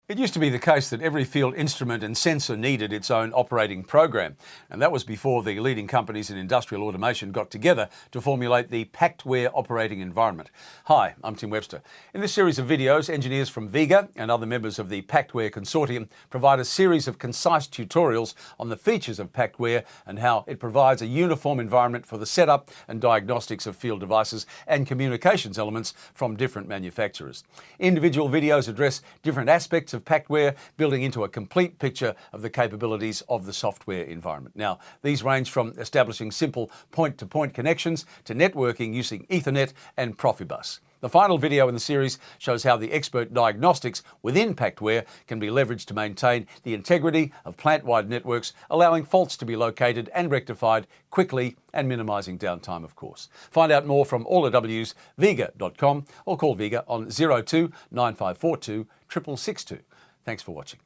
It used to be the case that every field instrument and sensor needed its own operating program, and that was before the leading companies in industrial automation got together to formulate the PACTware operating environment. Hi, I'm Tim Webster. In this series of videos, engineers from Vega and other members of the PACTware Consortium provide a series of concise tutorials on the features of PACTware and how it provides a uniform environment for the setup and diagnostics of field devices and communications elements from different manufacturers. Individual videos address different aspects of PACTware, building into a complete picture of the capabilities of the software environment. Now, these range from establishing simple point-to-point connections to networking using Ethernet and Profibus. The final video in the series shows how the expert diagnostics within PACTware can be leveraged to maintain the integrity of plant-wide networks, allowing faults to be located and rectified quickly and minimising downtime, of course. Find out more from all the W's, vega.com, or call Vega on 02 9542 6662. Thanks for watching.